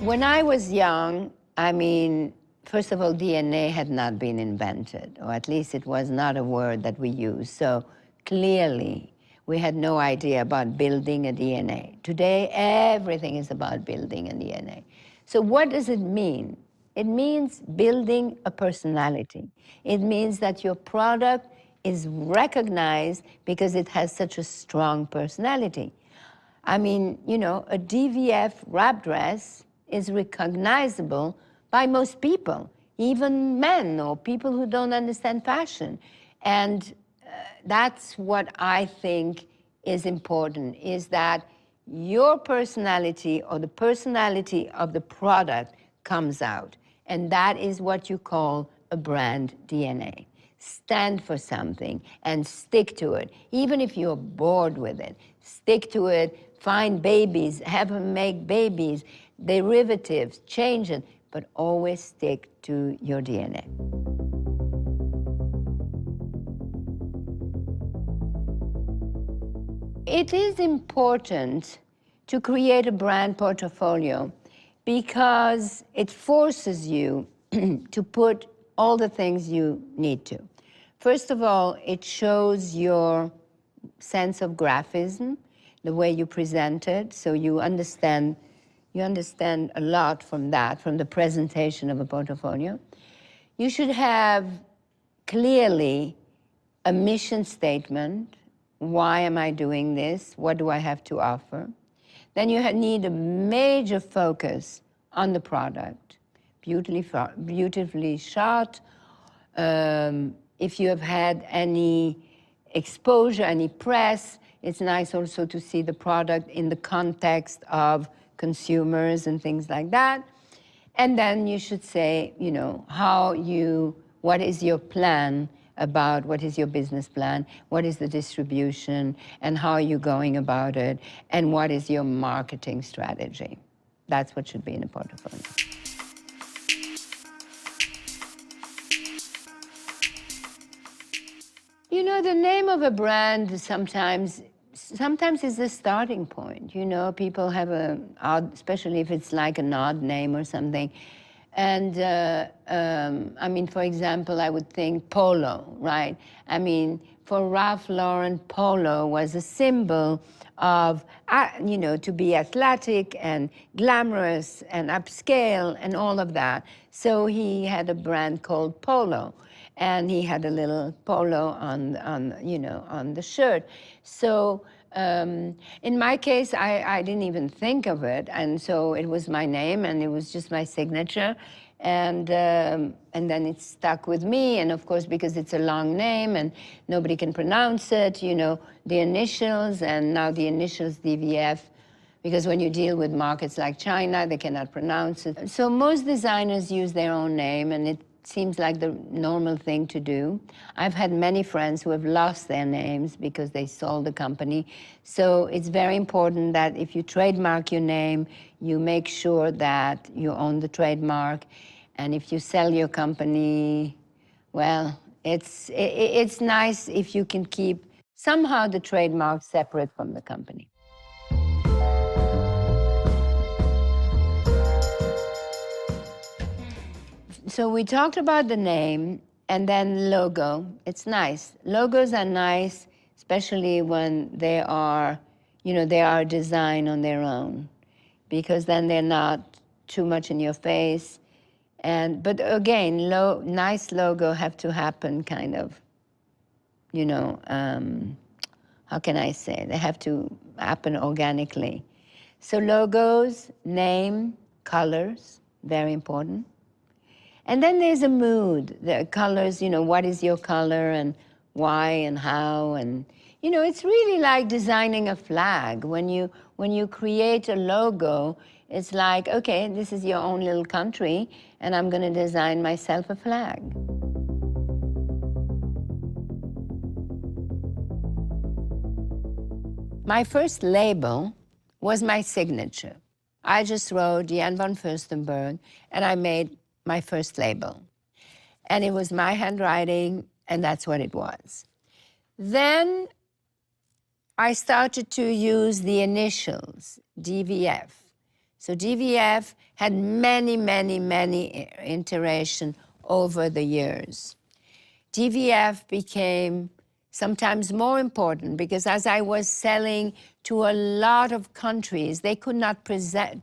When I was young, I mean, first of all, DNA had not been invented, or at least it was not a word that we used. So clearly, we had no idea about building a DNA. Today, everything is about building a DNA. So what does it mean? It means building a personality. It means that your product is recognized because it has such a strong personality. I mean, you know, a DVF wrap dress is recognizable by most people, even men or people who don't understand fashion. And that's what I think is important, is that your personality or the personality of the product comes out. And that is what you call a brand DNA. Stand for something and stick to it. Even if you're bored with it, stick to it, find babies, have them make babies, derivatives, change it, but always stick to your DNA. It is important to create a brand portfolio because it forces you to put all the things you need to. First of all, it shows your sense of graphism, the way you present it, so you understand a lot from that, from the presentation of a portfolio. You should have clearly a mission statement. Why am I doing this? What do I have to offer? Then you need a major focus on the product, beautifully shot. If you have had any exposure, any press, it's nice also to see the product in the context of consumers and things like that. And then you should say, you know, what is your plan about, what is your business plan, what is the distribution, and how are you going about it, and what is your marketing strategy. That's what should be in a portfolio. You know, the name of a brand sometimes is the starting point. You know, people have especially if it's like an odd name or something. And I mean, for example, I would think polo, right? I mean, for Ralph Lauren, polo was a symbol of, you know, to be athletic and glamorous and upscale and all of that. So he had a brand called Polo. And he had a little polo on the shirt. So in my case, I didn't even think of it, and so it was my name, and it was just my signature, and then it stuck with me. And of course, because it's a long name and nobody can pronounce it, you know, the initials, and now the initials DVF. Because when you deal with markets like China, they cannot pronounce it. So most designers use their own name, and it seems like the normal thing to do. I've had many friends who have lost their names because they sold the company. So it's very important that if you trademark your name, you make sure that you own the trademark. And if you sell your company, well, it's nice if you can keep somehow the trademark separate from the company. So we talked about the name and then logo. It's nice. Logos are nice, especially when they are, you know, they are a design on their own, because then they're not too much in your face. But again, nice logo have to happen kind of, you know, how can I say? They have to happen organically. So logos, name, colors, very important. And then there's a mood, the colors, you know, what is your color and why and how, and, you know, it's really like designing a flag. When you create a logo, it's like, okay, this is your own little country, and I'm gonna design myself a flag. My first label was my signature. I just wrote Dianne von Fusternberg, and I made my first label. And it was my handwriting, and that's what it was. Then I started to use the initials, DVF. So DVF had many, many, many iterations over the years. DVF became sometimes more important because as I was selling to a lot of countries, they could not pronounce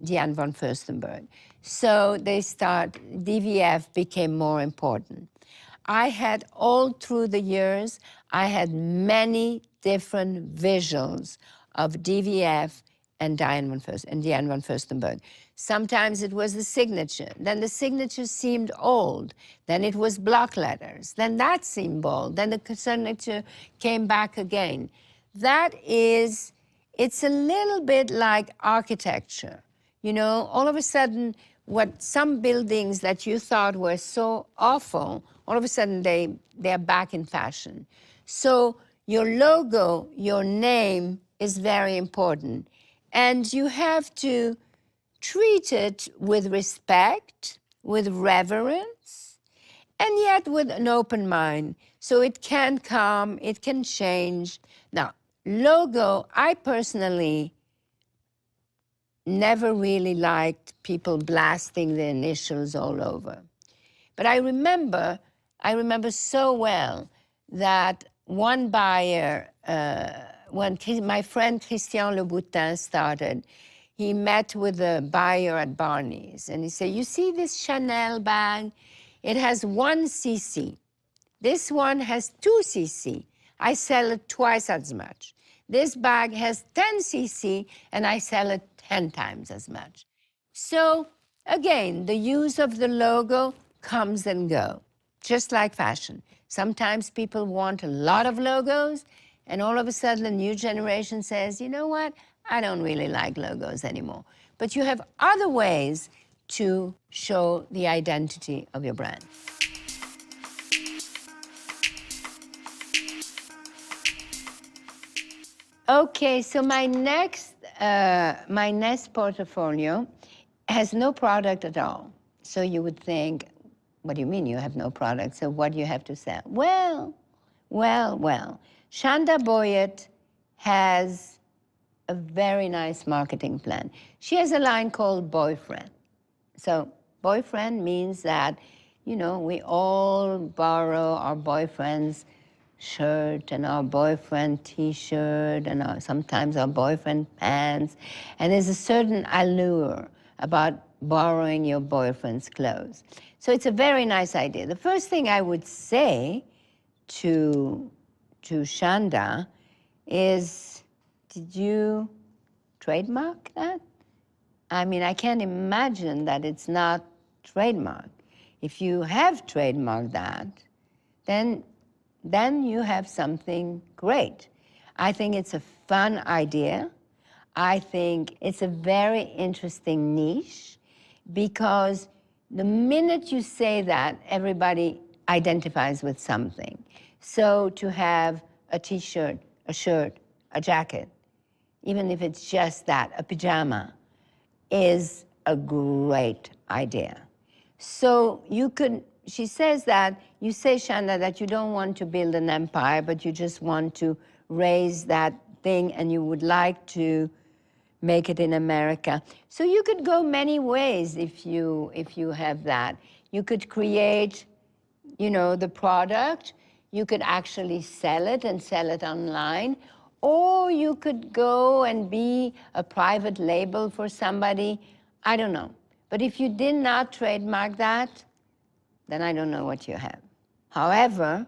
Dianne von Fusternberg. So DVF became more important. I had all through the years, I had many different visuals of DVF and Dianne von Fusternberg. Sometimes it was the signature. Then the signature seemed old. Then it was block letters. Then that seemed bold. Then the signature came back again. It's a little bit like architecture. You know, all of a sudden, what some buildings that you thought were so awful, all of a sudden they're back in fashion. So your logo, your name is very important. And you have to treat it with respect, with reverence, and yet with an open mind. So it can come, it can change. Now, logo, I personally never really liked people blasting the initials all over. But I remember so well that one buyer, when my friend Christian Louboutin started, he met with a buyer at Barney's and he said, you see this Chanel bag? It has 1 cc. This one has 2 cc. I sell it twice as much. This bag has 10 cc and I sell it 10 times as much. So again, the use of the logo comes and goes, just like fashion. Sometimes people want a lot of logos, and all of a sudden a new generation says, you know what, I don't really like logos anymore. But you have other ways to show the identity of your brand. Okay, so my next portfolio has no product at all. So you would think, what do you mean you have no product? So what do you have to sell? Well. Shanda Boyett has a very nice marketing plan. She has a line called Boyfriend. So boyfriend means that, you know, we all borrow our boyfriend's shirt and our boyfriend t-shirt and sometimes our boyfriend pants. And there's a certain allure about borrowing your boyfriend's clothes. So it's a very nice idea. The first thing I would say to Shanda is, did you trademark that? I mean, I can't imagine that it's not trademarked. If you have trademarked that, then you have something great. I think it's a fun idea. I think it's a very interesting niche because the minute you say that, everybody identifies with something. So to have a t-shirt, a shirt, a jacket, even if it's just that, a pajama, is a great idea. So you could, she says that, you say, Shanda, that you don't want to build an empire, but you just want to raise that thing and you would like to make it in America. So you could go many ways if you have that. You could create, you know, the product. You could actually sell it and sell it online. Or you could go and be a private label for somebody. I don't know. But if you did not trademark that, then I don't know what you have. However,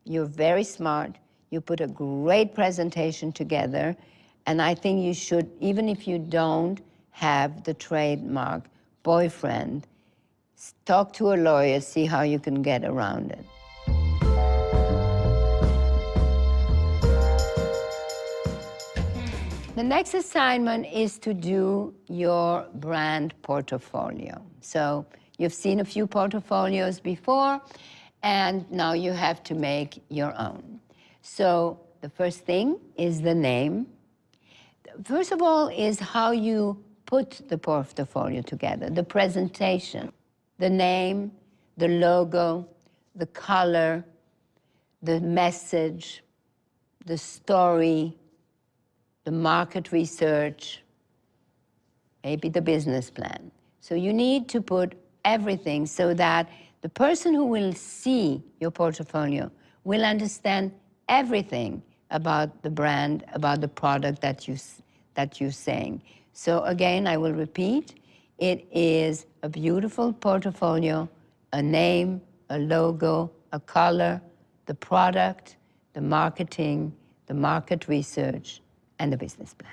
you're very smart. You put a great presentation together. And I think you should, even if you don't have the trademark boyfriend, talk to a lawyer, see how you can get around it. The next assignment is to do your brand portfolio. So you've seen a few portfolios before, and now you have to make your own. So the first thing is the name. First of all is how you put the portfolio together, the presentation, the name, the logo, the color, the message, the story, the market research, maybe the business plan. So you need to put everything so that the person who will see your portfolio will understand everything about the brand, about the product that you're saying. So again, I will repeat, it is a beautiful portfolio, a name, a logo, a color, the product, the marketing, the market research, and the business plan.